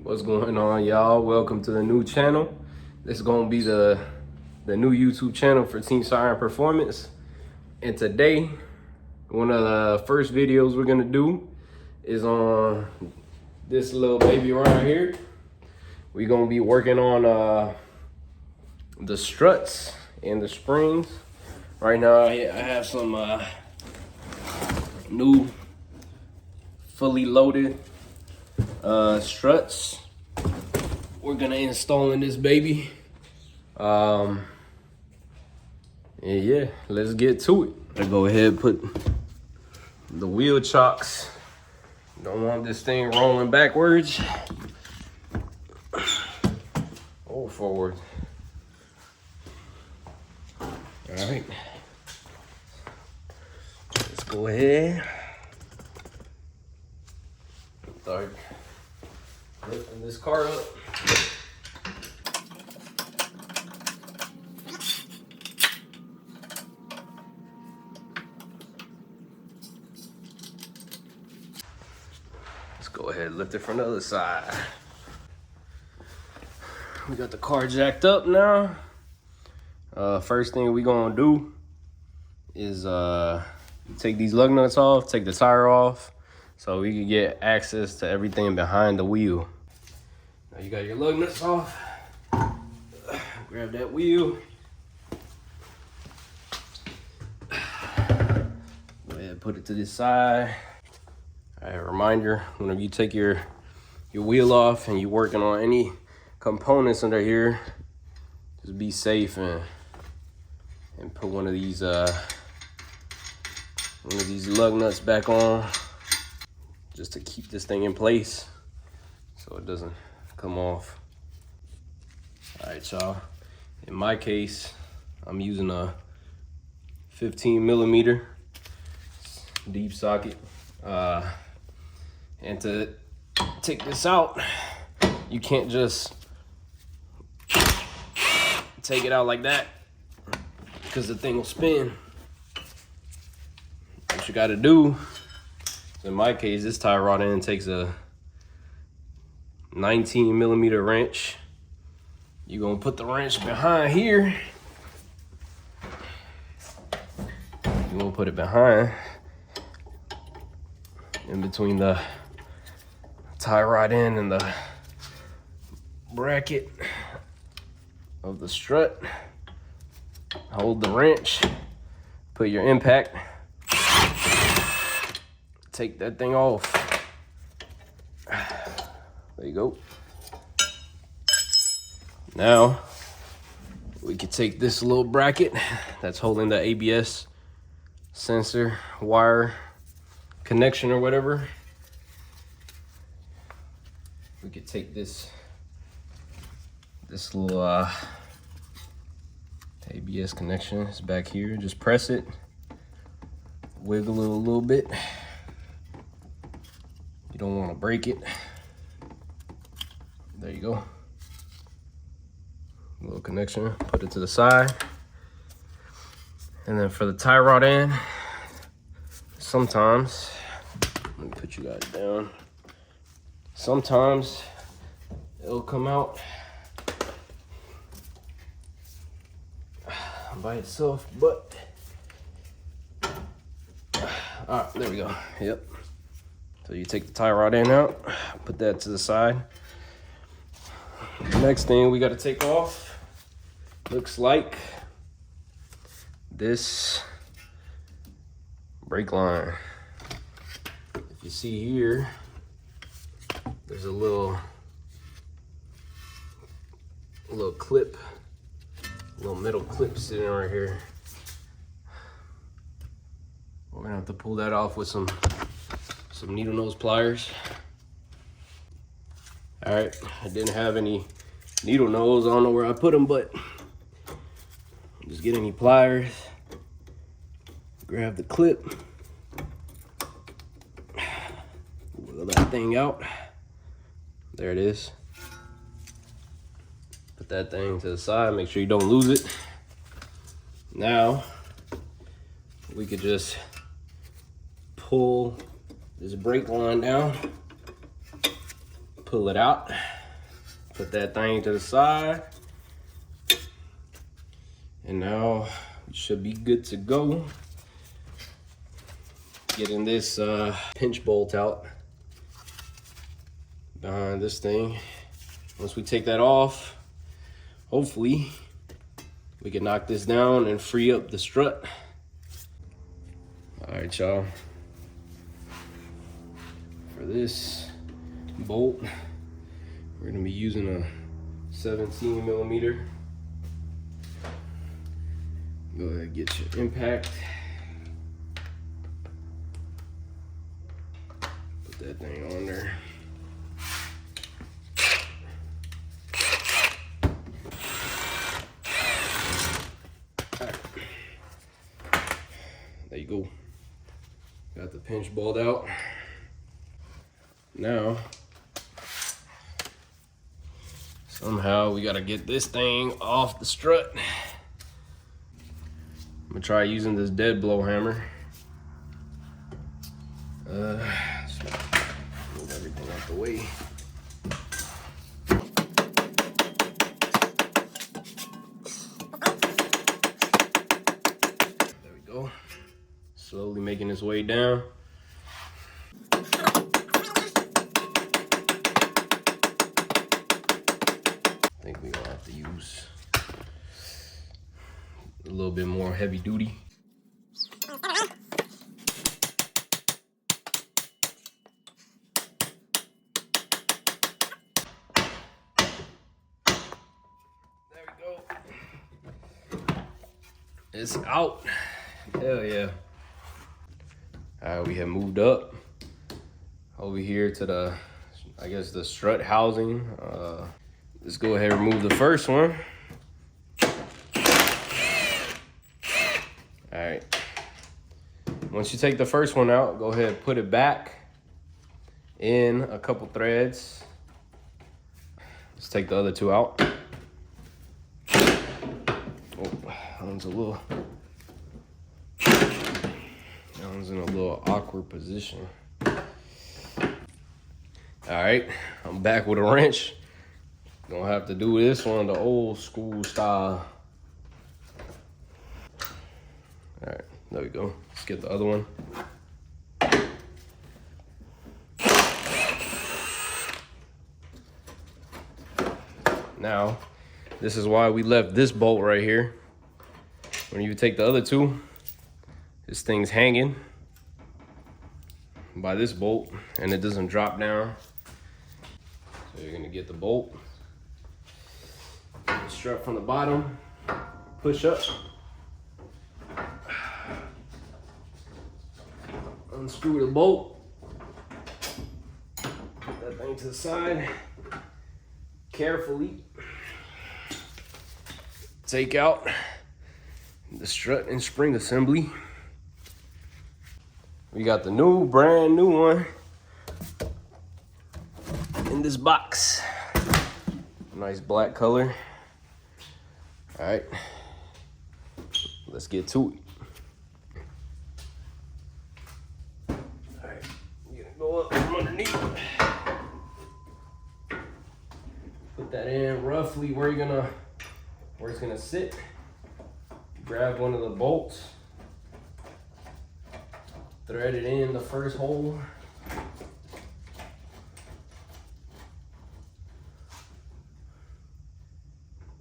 What's going on, y'all? Welcome to the new channel. This is gonna be the new YouTube channel for Team Siren Performance. And today, one of the first videos we're gonna do is on this little baby right here. We're gonna be working on the struts and the springs. Right now, I have some new fully loaded struts we're gonna install in this baby. And yeah, let's get to it. I go ahead and put the wheel chocks. Don't want this thing rolling backwards or forward. All right, let's go ahead. Start lifting this car up. Let's go ahead and lift it from the other side. We got the car jacked up now. First thing we gonna do is take these lug nuts off, take the tire off, so we can get access to everything behind the wheel. Now you got your lug nuts off. Grab that wheel. Go ahead and put it to this side. All right, reminder, whenever you take your wheel off and you're working on any components under here, just be safe and put one of these lug nuts back on, just to keep this thing in place so it doesn't come off. All right, y'all. In my case, I'm using a 15 millimeter deep socket. And to take this out, you can't just take it out like that, because the thing will spin. What you gotta do, in my case, this tie rod end takes a 19 millimeter wrench. You're gonna put the wrench behind here. You're gonna put it behind, in between the tie rod end and the bracket of the strut. Hold the wrench, put your impact, take that thing off. There you go. Now we can take this little bracket that's holding the ABS sensor wire connection or whatever. We could take this little ABS connection. It's back here. Just press it, wiggle it a little bit. You don't want to break it. There you go. Little connection. Put it to the side. And then for the tie rod end, sometimes, let me put you guys down. Sometimes it'll come out by itself, but all right, there we go. Yep. So you take the tie rod end out, put that to the side. Next thing we got to take off looks like this brake line. If you see here, there's a little clip, little metal clip sitting right here. We're gonna have to pull that off with some needle nose pliers. All right, I didn't have any needle nose. I don't know where I put them, but just get any pliers, grab the clip, wiggle that thing out. There it is. Put that thing to the side, make sure you don't lose it. Now, we could just pull this brake line down, pull it out. Put that thing to the side. And now we should be good to go. Getting this pinch bolt out behind this thing. Once we take that off, hopefully we can knock this down and free up the strut. All right, y'all. For this bolt, we're gonna be using a 17 millimeter. Go ahead, get your impact. Put that thing on there. Right. There you go. Got the pinch bolt out. Now, somehow we gotta get this thing off the strut. I'm gonna try using this dead blow hammer. Move everything out the way. There we go. Slowly making its way down. I think we're gonna have to use a little bit more heavy duty. There we go. It's out. Hell yeah. All right, we have moved up over here to the, I guess, the strut housing. Let's go ahead and remove the first one. All right. Once you take the first one out, go ahead and put it back in a couple threads. Let's take the other two out. Oh, that one's in a little awkward position. All right, I'm back with a wrench. Gonna have to do this one the old school style. All right, there we go. Let's get the other one. Now, this is why we left this bolt right here. When you take the other two, this thing's hanging by this bolt and it doesn't drop down. So you're gonna get the bolt, strap from the bottom, push up, unscrew the bolt, put that thing to the side, carefully take out the strut and spring assembly. We got the brand new one in this box. Nice black color. All right, let's get to it. All right, you're gonna go up from underneath. Put that in roughly where it's gonna sit. Grab one of the bolts. Thread it in the first hole.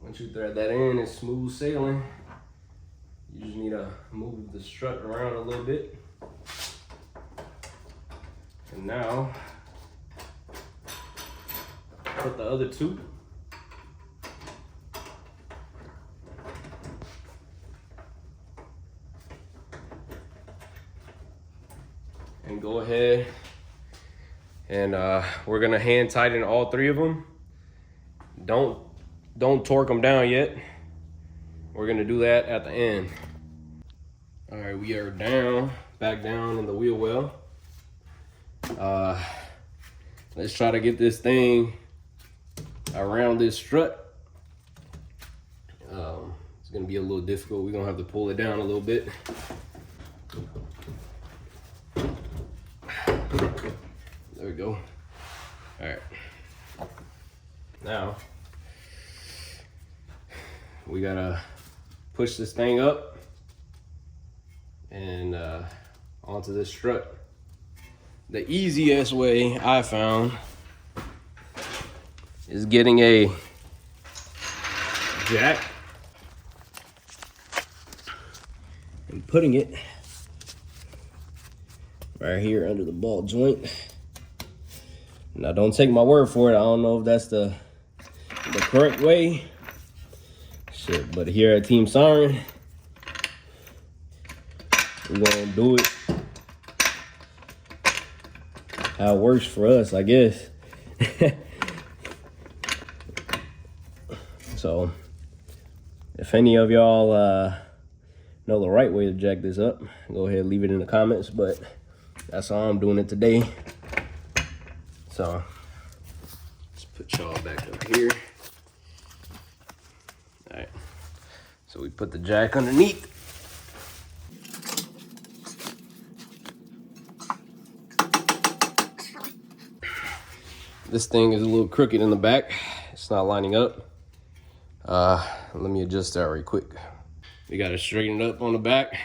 Once you thread that in, it's smooth sailing. You just need to move the strut around a little bit. And now, put the other two. And go ahead and we're gonna hand tighten all three of them. Don't torque them down yet. We're gonna do that at the end. All right, we are back down in the wheel well. Let's try to get this thing around this strut. It's gonna be a little difficult. We're gonna have to pull it down a little bit. There we go. All right. Now we gotta push this thing up and onto this strut. The easiest way I found is getting a jack and putting it right here under the ball joint. Now don't take my word for it. I don't know if that's the correct way. Shit, but here at Team Siren, we're gonna do it how it works for us, I guess. So if any of y'all know the right way to jack this up, go ahead and leave it in the comments, but that's how I'm doing it today. So let's put y'all back up here. All right, so we put the jack underneath. This thing is a little crooked in the back. It's not lining up. Let me adjust that right quick. We got to straighten it up on the back.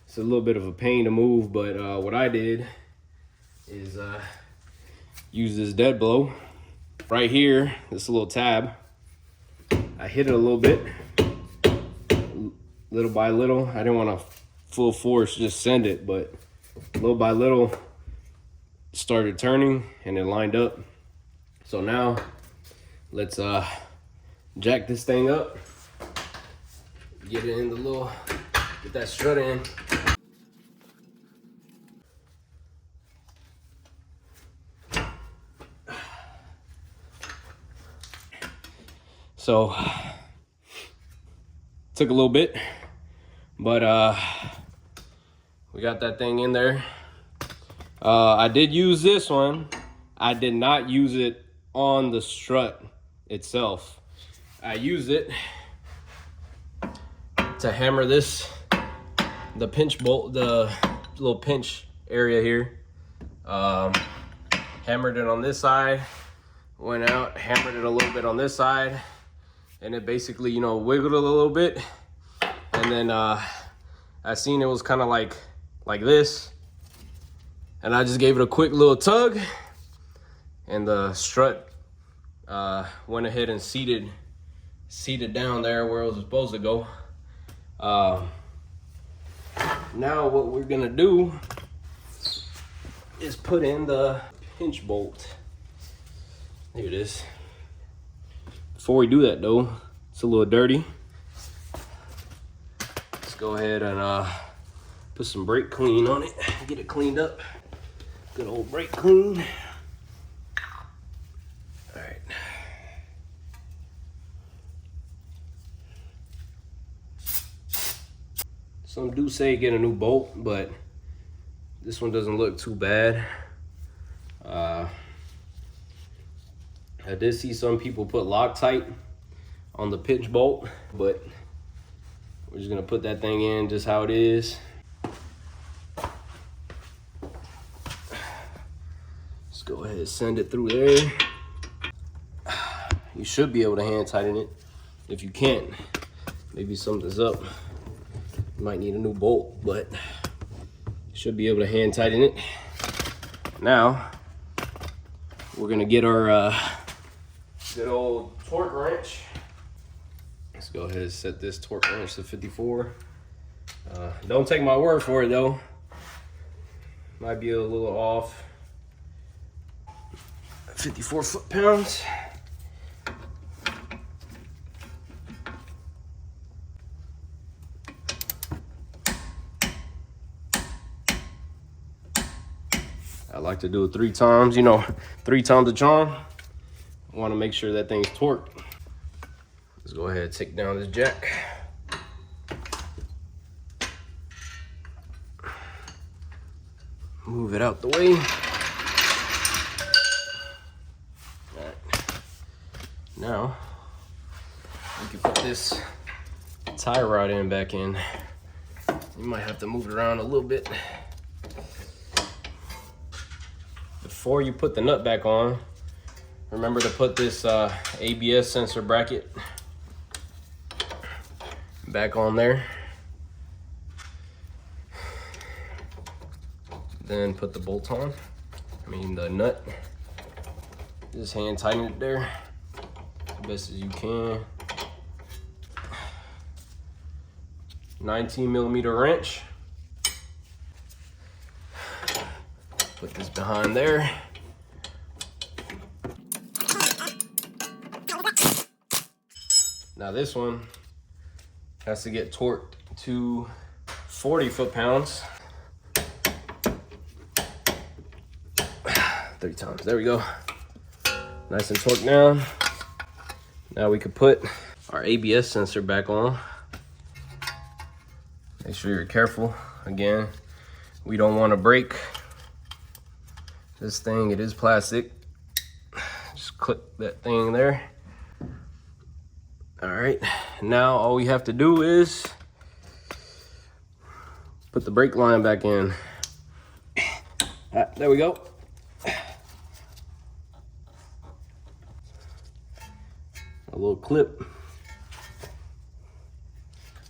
It's a little bit of a pain to move, but what I did is use this dead blow right here, this little tab. I hit it a little bit, little by little. I didn't want to full force just send it, but little by little it started turning and it lined up. So now let's jack this thing up, get it in the little, get that strut in. So took a little bit, but we got that thing in there. I did use this one. I did not use it on the strut itself. I used it to hammer this, the pinch bolt, the little pinch area here. Hammered it on this side, went out, hammered it a little bit on this side, and it basically, you know, wiggled a little bit. And then I seen it was kind of like this, and I just gave it a quick little tug, and the strut went ahead and seated down there where it was supposed to go. Now what we're gonna do is put in the pinch bolt. Here it is. Before we do that though, it's a little dirty. Let's go ahead and put some brake clean on it, get it cleaned up. Good old brake clean. All right. Some do say get a new bolt, but this one doesn't look too bad. I did see some people put Loctite on the pinch bolt, but we're just gonna put that thing in just how it is. Let's go ahead and send it through there. You should be able to hand tighten it. If you can't, maybe something's up. You might need a new bolt, but you should be able to hand tighten it. Now, we're gonna get our good old torque wrench. Let's go ahead and set this torque wrench to 54. Don't take my word for it though. Might be a little off. 54 foot-pounds. I like to do it 3 times, you know, 3 times the charm. I want to make sure that thing's torqued. Let's go ahead and take down this jack. Move it out the way. All right. Now, we can put this tie rod in back in. You might have to move it around a little bit. Before you put the nut back on, Remember to put this ABS sensor bracket back on there. Then put the bolt on, the nut. Just hand tighten it there as best as you can. 19mm wrench. Put this behind there. Now this one has to get torqued to 40 foot-pounds. 30 times, there we go. Nice and torqued down. Now we could put our ABS sensor back on. Make sure you're careful. Again, we don't want to break this thing. It is plastic. Just click that thing there. All right, now all we have to do is put the brake line back in. There we go. A little clip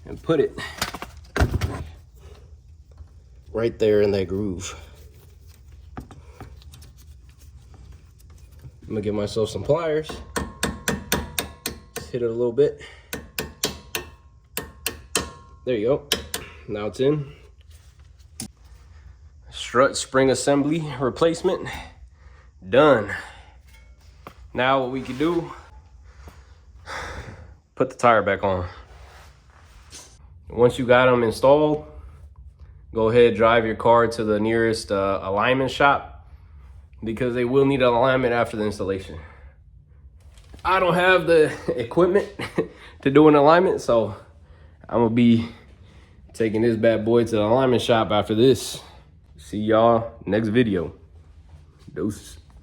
and put it right there in that groove. I'm gonna give myself some pliers. Just hit it a little bit. There you go. Now it's in. Strut spring assembly replacement done. Now what we can do, put the tire back on. Once you got them installed, go ahead, drive your car to the nearest alignment shop, because they will need an alignment after the installation. I don't have the equipment to do an alignment, so I'm gonna be taking this bad boy to the alignment shop after this. See y'all next video. Deuces.